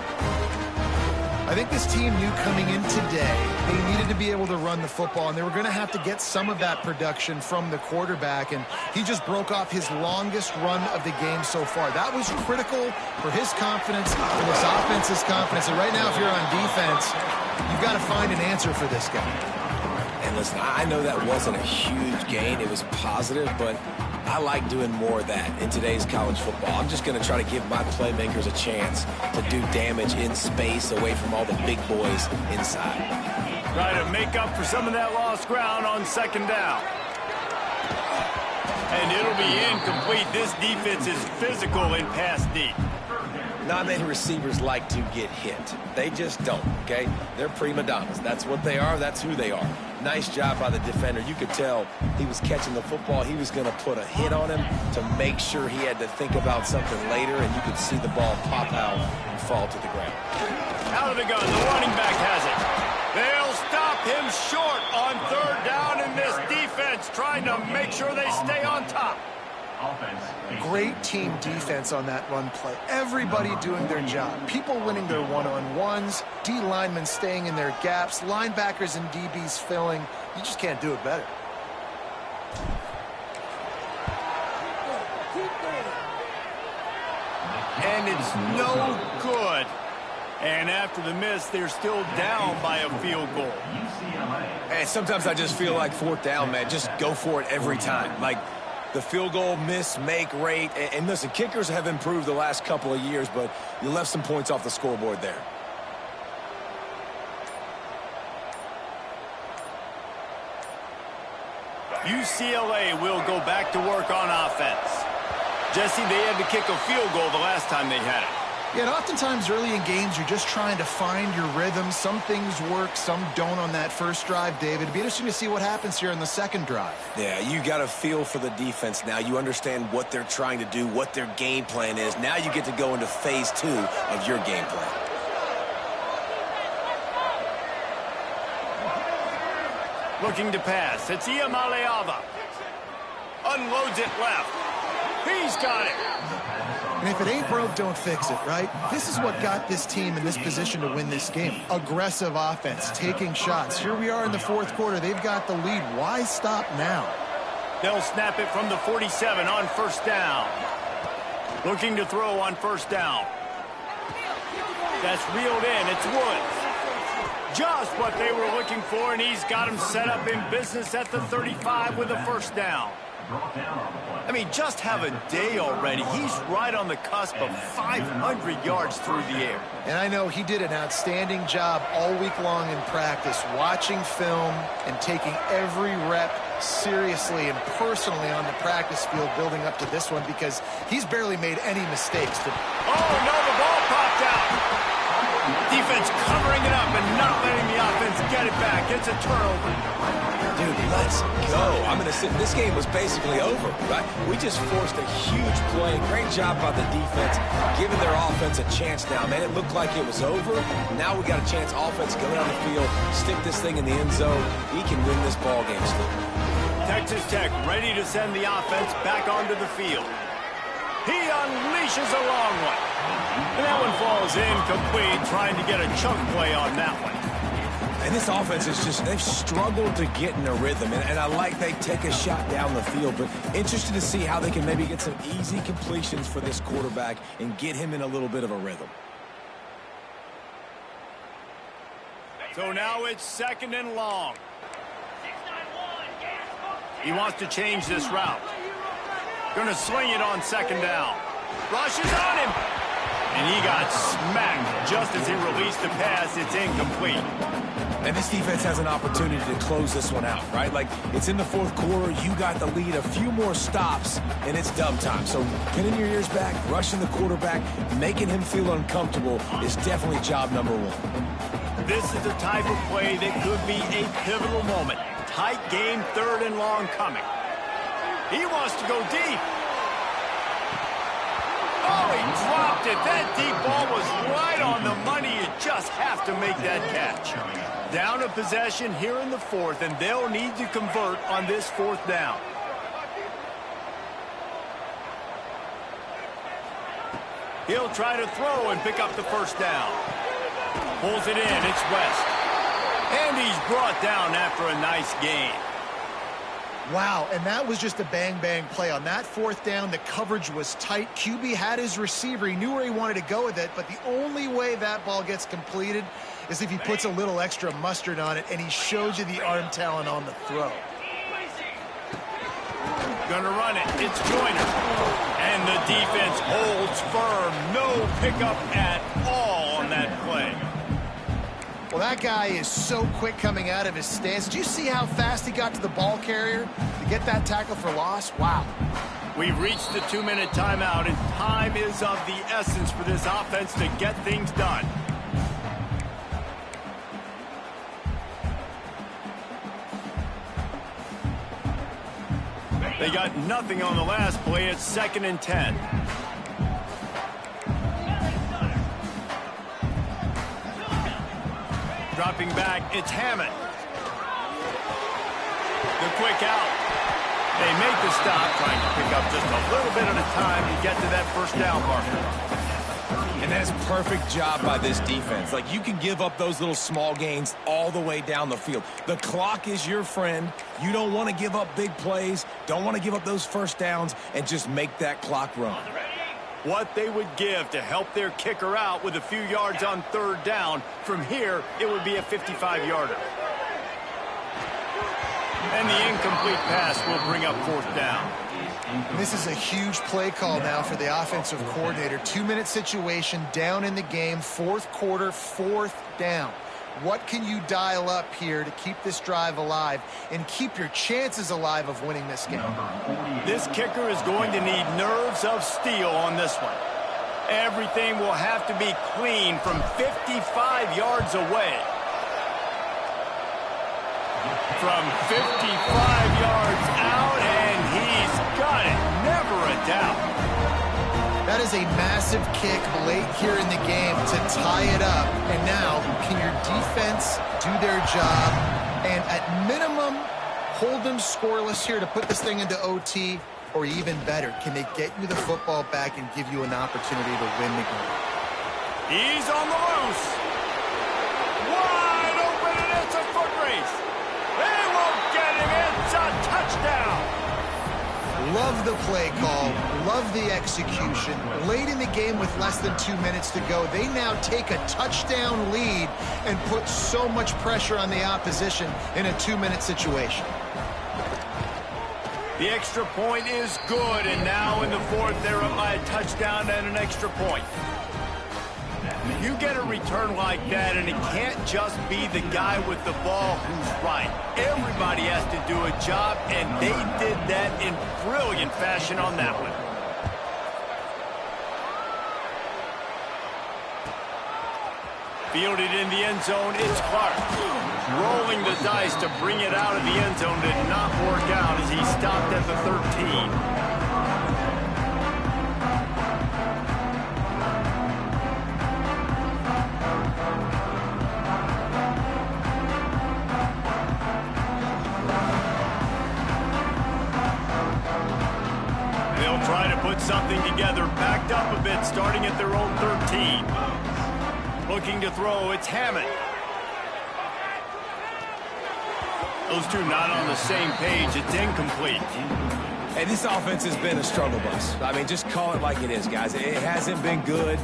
I think this team knew coming in today they needed to be able to run the football, and they were going to have to get some of that production from the quarterback, and he just broke off his longest run of the game so far. That was critical for his confidence, for this offense's confidence, and right now if you're on defense, you've got to find an answer for this guy. And listen, I know that wasn't a huge gain. It was positive, but I like doing more of that in today's college football. I'm just going to try to give my playmakers a chance to do damage in space away from all the big boys inside. Try to make up for some of that lost ground on 2nd down. And it'll be incomplete. This defense is physical in pass deep. Not many receivers like to get hit. They just don't, okay? They're prima donnas. That's what they are. That's who they are. Nice job by the defender. You could tell he was catching the football. He was going to put a hit on him to make sure he had to think about something later, and you could see the ball pop out and fall to the ground. Out of the gun. The running back has it. They'll stop him short on 3rd down, and this defense trying to make sure they stay on top. Great team defense on that run play. Everybody doing their job. People winning their one-on-ones, D linemen staying in their gaps, linebackers and DBs filling. You just can't do it better. And it's no good. And after the miss, they're still down by a field goal. And sometimes I just feel like 4th down, man. Just go for it every time. Like, the field goal miss-make rate. And listen, kickers have improved the last couple of years, but you left some points off the scoreboard there. UCLA will go back to work on offense. Jesse, they had to kick a field goal the last time they had it. Yeah, and oftentimes early in games, you're just trying to find your rhythm. Some things work, some don't on that first drive, David. It'd be interesting to see what happens here in the 2nd drive. Yeah, you got a feel for the defense now. You understand what they're trying to do, what their game plan is. Now you get to go into phase 2 of your game plan. Looking to pass. It's Iamaleava. Unloads it left. He's got it. And if it ain't broke, don't fix it, right? This is what got this team in this position to win this game. Aggressive offense, taking shots. Here we are in the 4th quarter. They've got the lead. Why stop now? They'll snap it from the 47 on 1st down. Looking to throw on 1st down. That's reeled in. It's Woods. Just what they were looking for, and he's got him set up in business at the 35 with a first down. I mean, just have a day already. He's right on the cusp of 500 yards through the air. And I know he did an outstanding job all week long in practice, watching film and taking every rep seriously and personally on the practice field building up to this one, because he's barely made any mistakes. Oh, no, the ball popped out. Defense covering it up and not letting the offense get it back. It's a turnover. Dude, let's go. I'm going to say this game was basically over, right? We just forced a huge play. Great job by the defense, giving their offense a chance now. Man, it looked like it was over. Now we got a chance. Offense, go down the field, stick this thing in the end zone. He can win this ball game still. Texas Tech ready to send the offense back onto the field. He unleashes a long one. And that one falls incomplete, trying to get a chunk play on that one. And this offense is just, they've struggled to get in a rhythm. And I like they take a shot down the field, but interested to see how they can maybe get some easy completions for this quarterback and get him in a little bit of a rhythm. So now it's 2nd and long. He wants to change this route. Going to swing it on 2nd down. Rushes on him. And he got smacked just as he released the pass. It's incomplete. And this defense has an opportunity to close this one out, right? Like, it's in the 4th quarter. You got the lead, a few more stops, and it's dub time. So pinning your ears back, rushing the quarterback, making him feel uncomfortable is definitely job number 1. This is the type of play that could be a pivotal moment. Tight game, 3rd and long coming. He wants to go deep. Oh, he dropped it. That deep ball was right on the money. You just have to make that catch. Down a possession here in the 4th, and they'll need to convert on this 4th down. He'll try to throw and pick up the 1st down. Pulls it in. It's West. And he's brought down after a nice gain. Wow, and that was just a bang-bang play. On that 4th down, the coverage was tight. QB had his receiver. He knew where he wanted to go with it, but the only way that ball gets completed is if he puts a little extra mustard on it, and he showed you the arm talent on the throw. Gonna run it. It's Joyner. And the defense holds firm. No pickup at all on that play. Well, that guy is so quick coming out of his stance. Did you see how fast he got to the ball carrier to get that tackle for loss? Wow. We've reached the 2-minute timeout, and time is of the essence for this offense to get things done. They got nothing on the last play. It's 2nd and 10. Dropping back, it's Hammond. The quick out. They make the stop, trying to pick up just a little bit at a time to get to that 1st down marker. And that's a perfect job by this defense. Like, you can give up those little small gains all the way down the field. The clock is your friend. You don't want to give up big plays, don't want to give up those 1st downs, and just make that clock run. What they would give to help their kicker out with a few yards on 3rd down. From here, it would be a 55-yarder. And the incomplete pass will bring up 4th down. This is a huge play call now for the offensive coordinator. 2-minute situation, down in the game, 4th quarter, 4th down. What can you dial up here to keep this drive alive and keep your chances alive of winning this game? This kicker is going to need nerves of steel on this one. Everything will have to be clean from 55 yards away. From 55 yards out, and he's got it. Never a doubt. That is a massive kick late here in the game to tie it up. And now, can your defense do their job and at minimum hold them scoreless here to put this thing into OT? Or even better, can they get you the football back and give you an opportunity to win the game? He's on the loose. Wide open, and it's a foot race. They won't get him. It's a touchdown. Love the play call, love the execution. Late in the game with less than 2 minutes to go, they now take a touchdown lead and put so much pressure on the opposition in a 2-minute situation. The extra point is good, and now in the fourth, they're up by a touchdown and an extra point. You get a return like that, and it can't just be the guy with the ball who's right. Everybody has to do a job, and they did that in brilliant fashion on that one. Fielded in the end zone, it's Clark. Rolling the dice to bring it out of the end zone did not work out as he stopped at the 13. Try to put something together, backed up a bit, starting at their own 13. Looking to throw, it's Hammond. Those two not on the same page, it's incomplete. Hey, this offense has been a struggle bus. I mean, just call it like it is, guys. It hasn't been good,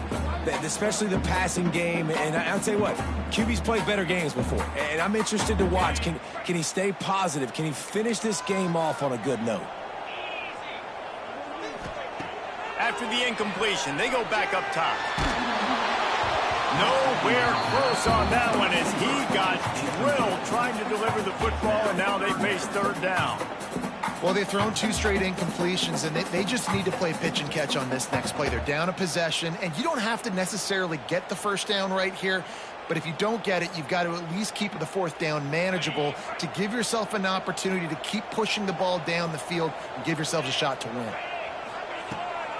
especially the passing game. And I'll tell you what, QB's played better games before. And I'm interested to watch. Can he stay positive? Can he finish this game off on a good note? After the incompletion, they go back up top. Nowhere close on that one as he got drilled trying to deliver the football, and now they face third down. Well, they've thrown 2 straight incompletions, and they just need to play pitch and catch on this next play. They're down a possession, and you don't have to necessarily get the first down right here, but if you don't get it, you've got to at least keep the fourth down manageable to give yourself an opportunity to keep pushing the ball down the field and give yourselves a shot to win.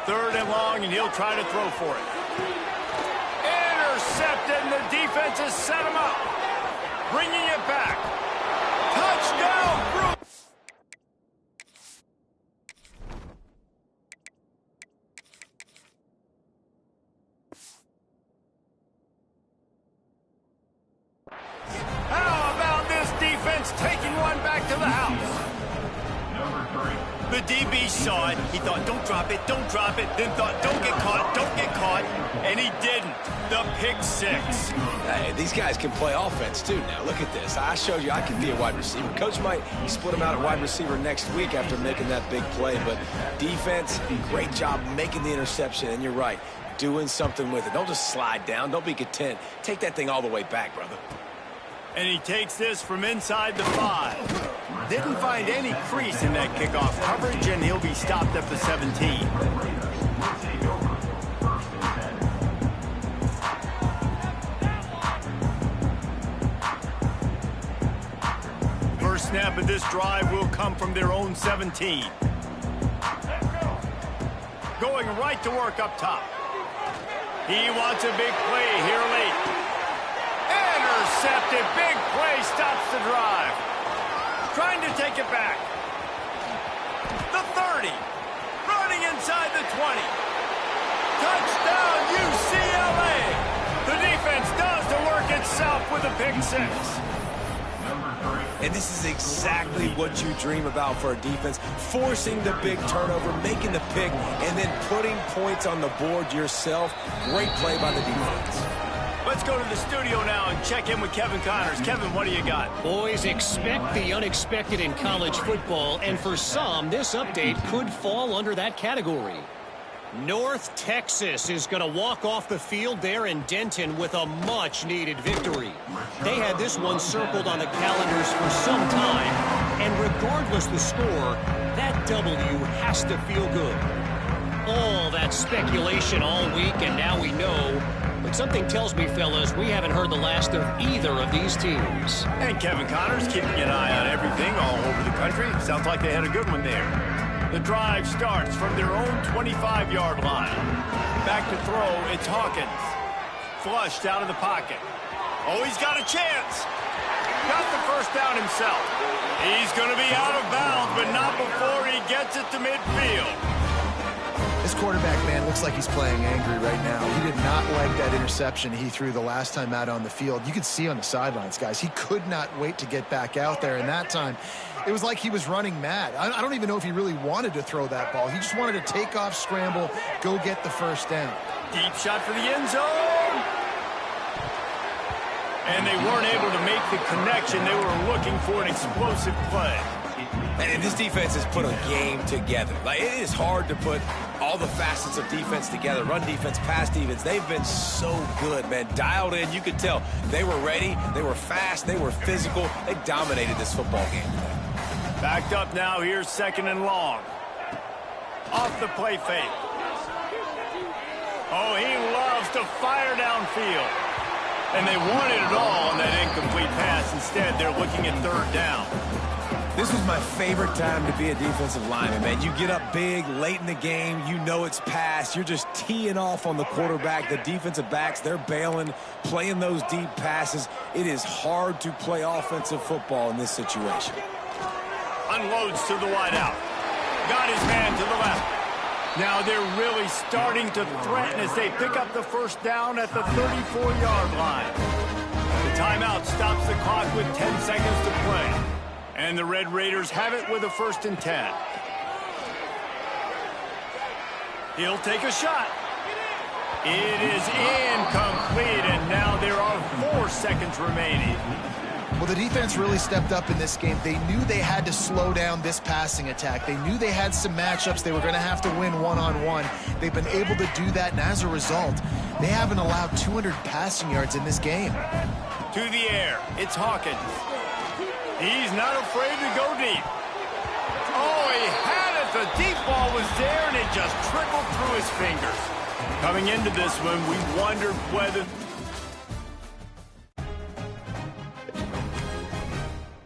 Third and long, and he'll try to throw for it. Intercepted, and the defense has set him up. Bringing it back. Touchdown, How about this defense taking one back to the house? The DB saw it. He thought, don't drop it, then thought, don't get caught, and he didn't. The pick six. Hey, these guys can play offense, too. Now, look at this. I showed you I can be a wide receiver. Coach might split him out at wide receiver next week after making that big play, but defense, great job making the interception, and you're right, doing something with it. Don't just slide down. Don't be content. Take that thing all the way back, brother. And he takes this from inside the 5. Didn't find any crease in that kickoff coverage, and he'll be stopped at the 17. First snap of this drive will come from their own 17. Going right to work up top. He wants a big play here late. Intercepted. Big play stops the drive. Trying to take it back. The 30. Running inside the 20. Touchdown, UCLA. The defense does the work itself with a pick six. And this is exactly what you dream about for a defense. Forcing the big turnover, making the pick, and then putting points on the board yourself. Great play by the defense. Let's go to the studio now and check in with Kevin Connors. Kevin, what do you got? Boys, expect the unexpected in college football, and for some, this update could fall under that category. North Texas is going to walk off the field there in Denton with a much-needed victory. They had this one circled on the calendars for some time, and regardless the score, that W has to feel good. All that speculation all week, and now we know. But something tells me, fellas, we haven't heard the last of either of these teams. And Kevin Connors keeping an eye on everything all over the country. Sounds like they had a good one there. The drive starts from their own 25-yard line. Back to throw, it's Hawkins. Flushed out of the pocket. Oh, he's got a chance. Got the first down himself. He's going to be out of bounds, but not before he gets it to midfield. This quarterback, man, looks like he's playing angry right now. He did not like that interception he threw the last time out on the field. You could see on the sidelines, guys, he could not wait to get back out there. And that time, It was like he was running mad. I don't even know if he really wanted to throw that ball. He just wanted to take off, scramble, go get the first down. Deep shot for the end zone. And they weren't able to make the connection. They were looking for an explosive play. And this defense has put a game together. Like, it is hard to put all the facets of defense together. Run defense, pass defense. They've been so good, man. Dialed in. You could tell they were ready. They were fast. They were physical. They dominated this football game today. Backed up now. Here's 2nd and long. Off the play fake. Oh, he loves to fire downfield. And they wanted it all on that incomplete pass. Instead, they're looking at 3rd down. This was my favorite time to be a defensive lineman, man. You get up big, late in the game. You know it's past. You're just teeing off on the quarterback. The defensive backs, they're bailing, playing those deep passes. It is hard to play offensive football in this situation. Unloads to the wideout. Got his man to the left. Now they're really starting to threaten as they pick up the first down at the 34-yard line. The timeout stops the clock with 10 seconds to play. And the Red Raiders have it with a 1st and 10. He'll take a shot. It is incomplete, and now there are 4 seconds remaining. Well, the defense really stepped up in this game. They knew they had to slow down this passing attack. They knew they had some matchups they were going to have to win one-on-one. They've been able to do that, and as a result, they haven't allowed 200 passing yards in this game. To the air, it's Hawkins. He's not afraid to go deep. Oh, he had it. The deep ball was there, and it just trickled through his fingers. Coming into this one, we wondered whether